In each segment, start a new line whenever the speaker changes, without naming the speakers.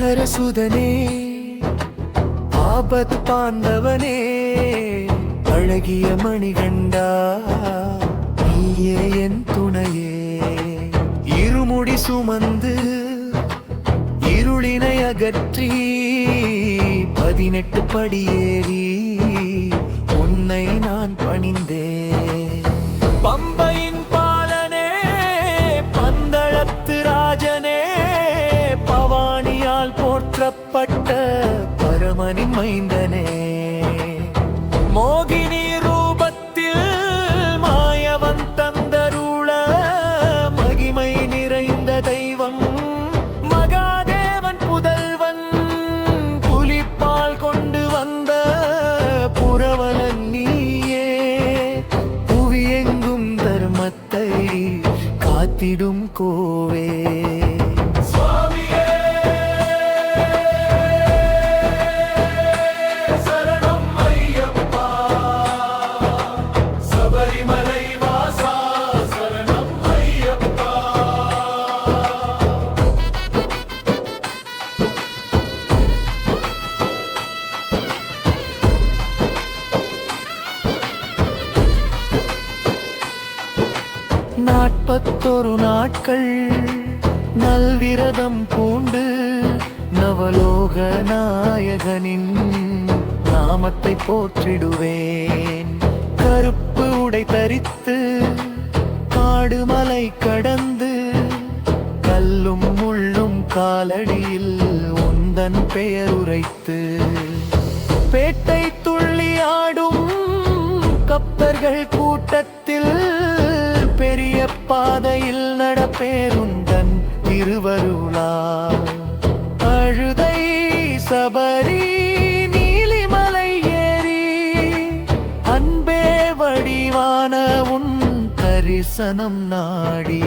ஹரிஹரசுதனே ஆபத் பாந்தவனே அழகிய மணிகண்டா நீயே என் துணையே இருமுடி சுமந்து இருளினை அகற்றி 18 படியேறி உன்னை நான் பணிந்தேன் பம்பையின் பாலனே பந்தளத்து ராஜனே பவானியால் போற்றப்பட்ட பரமனின் மைந்தனே மோகினி ரூபத்தில் மாயவன் தந்தருள மகிமை நிறைந்த தெய்வம் மகாதேவன் புதல்வன் புலிப்பால் கொண்டு வந்த புரவலன் நீயே புவியெங்கும் தர்மத்தை காத்திடும் கோவே நாற்பத்தொரு நாட்கள் நல்விரதம் பூண்டு நவலோக நாயகனின் நாமத்தை போற்றிடுவேன் கருப்பு உடை தரித்து காடு மலை கடந்து கல்லும் முள்ளும் காலடியில் உந்தன் பெயர் உரைத்து பேட்டை துள்ளி ஆடும் கப்பர்கள் கூட்டத்தில் பெரிய பாதையில் நடப்பேருந்தன் திருவருளா அழுதை சபரி நீலிமலை ஏறி அன்பே வடிவான உன் தரிசனம் நாடி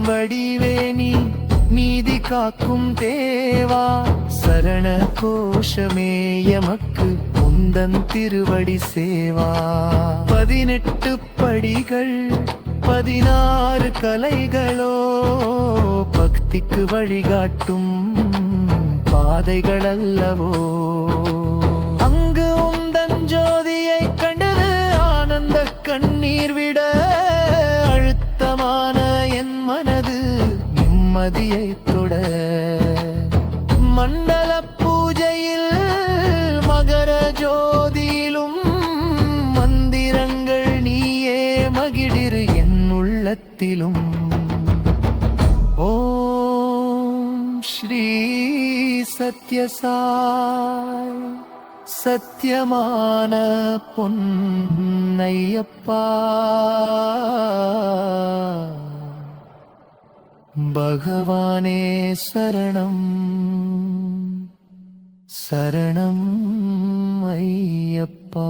வடிவேணி நீதி காக்கும் தேவா சரண கோஷமே எமக்கு உந்தன் திருவடி சேவா 18 படிகள் 16 கலைகளோ பக்திக்கு வழிகாட்டும் பாதைகள் அல்லவோ அங்கு உந்தன் ஜோதியை கண்டது ஆனந்த கண்ணீர் விட அழுத்தமான என் மனது நிம்மதியை தொட மண்டல பூஜையில் மகர ஜோதியிலும் மந்திரங்கள் நீயே மகிழிரு என் உள்ளத்திலும் ஓம் ஸ்ரீ சத்யசாய் சத்தியமான பொன்னையப்பா பகவானே சரணம் சரணம் ஐயப்பா.